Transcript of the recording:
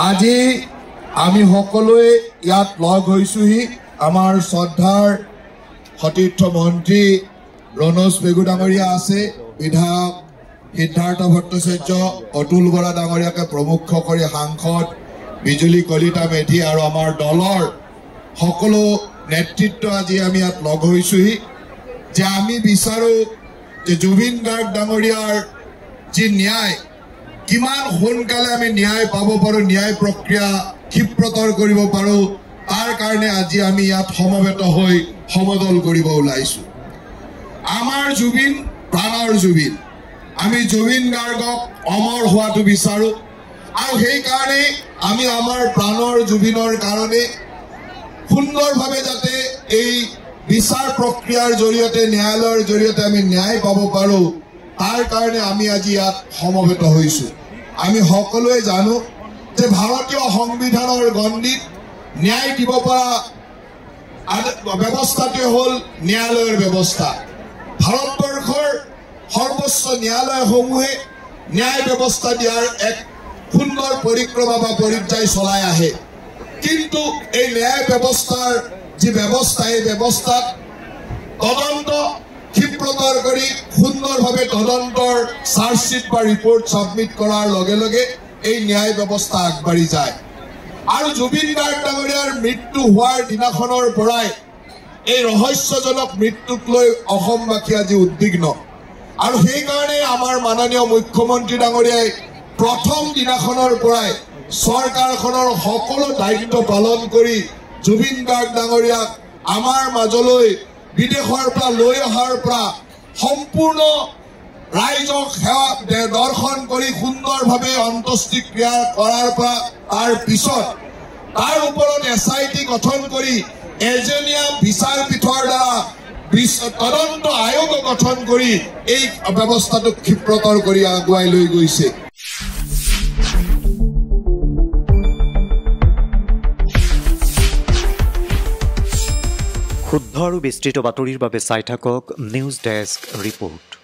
আজি আমি সকলোৱে ইয়াত লগ হৈছোহি আমাৰ শ্ৰদ্ধাৰ সতীৰ্থ মন্ত্ৰী ৰণোজ পেগু ডাঙৰীয়া আছে, বিধায়ক সিদ্ধাৰ্থ ভট্টাচাৰ্য, অতুল বৰা ডাঙৰীয়াকে প্ৰমুখ কৰি সাংসদ বিজুলী কলিতা মেধি আৰু আমাৰ দলৰ সকলো নেতৃত্ব আজি আমি ইয়াত লগ হৈছোহি যে আমি বিচাৰো যে জুবিন গাৰ্গ ডাঙৰীয়াৰ যি ন্যায় কিমান সোনকালে আমি ন্যায় পাব পাৰো, ন্যায় প্ৰক্ৰিয়া ক্ষিপ্ৰতৰ কৰিব পাৰো, তাৰ কাৰণে আজি আমি ইয়াত সমবেত হৈ সমদল কৰিব ওলাইছো। আমাৰ জুবিন প্ৰাণৰ জুবিন, আমি জুবিন গাৰ্গক অমৰ হোৱাটো বিচাৰো আৰু সেইকাৰণে আমি আমাৰ প্ৰাণৰ জুবিনৰ কাৰণে সুন্দৰভাৱে যাতে এই বিচাৰ প্ৰক্ৰিয়াৰ জৰিয়তে ন্যায়ালয়ৰ জৰিয়তে আমি ন্যায় পাব পাৰো, তাৰ কাৰণে আমি আজি ইয়াত সমবেত হৈছো। আমি সকলোৱে জানো যে ভাৰতীয় সংবিধানৰ গণ্ডিত ন্যায় দিব পৰা ব্যৱস্থাটোৱে হ'ল ন্যায়ালয়ৰ ব্যৱস্থা। ভাৰতবৰ্ষৰ সৰ্বোচ্চ ন্যায়ালয়সমূহে ন্যায় ব্যৱস্থা দিয়াৰ এক সুন্দৰ পৰিক্ৰমা বা পৰিযায় চলাই আহে, কিন্তু এই ন্যায় ব্যৱস্থাৰ যি ব্যৱস্থা, এই ব্যৱস্থাত তদন্ত ক্ষিপ্ৰতৰ কৰি সুন্দৰভাৱে তদন্তৰ চাৰ্জশ্বিট বা ৰিপৰ্ট ছাবমিট কৰাৰ লগে লগে এই ন্যায় ব্যৱস্থা আগবাঢ়ি যায়। আৰু জুবিন গাৰ্গ ডাঙৰীয়াৰ মৃত্যু হোৱাৰ দিনাখনৰ পৰাই এই ৰহস্যজনক মৃত্যুক লৈ অসমবাসী আজি উদ্বিগ্ন আৰু সেইকাৰণে আমাৰ মাননীয় মুখ্যমন্ত্ৰী ডাঙৰীয়াই প্ৰথম দিনাখনৰ পৰাই চৰকাৰখনৰ সকলো দায়িত্ব পালন কৰি জুবিন গাৰ্গ ডাঙৰীয়াক আমাৰ মাজলৈ বিদেশৰ পৰা লৈ অহাৰ পৰা সম্পূৰ্ণ ৰাইজক সেৱা দৰ্শন কৰি সুন্দৰভাৱে অন্ত্যেষ্টিক্ৰিয়া কৰাৰ পৰা তাৰ পিছত তাৰ ওপৰত SIT গঠন কৰি এজনীয়া বিচাৰপীঠৰ দ্বাৰা তদন্ত আয়োগ গঠন কৰি এই ব্যৱস্থাটোক ক্ষিপ্ৰতৰ কৰি আগুৱাই লৈ গৈছে। শুদ্ধ আৰু বিস্তৃত বাতৰিৰ বাবে চাই থাকক নিউজ ডেস্ক ৰিপৰ্ট।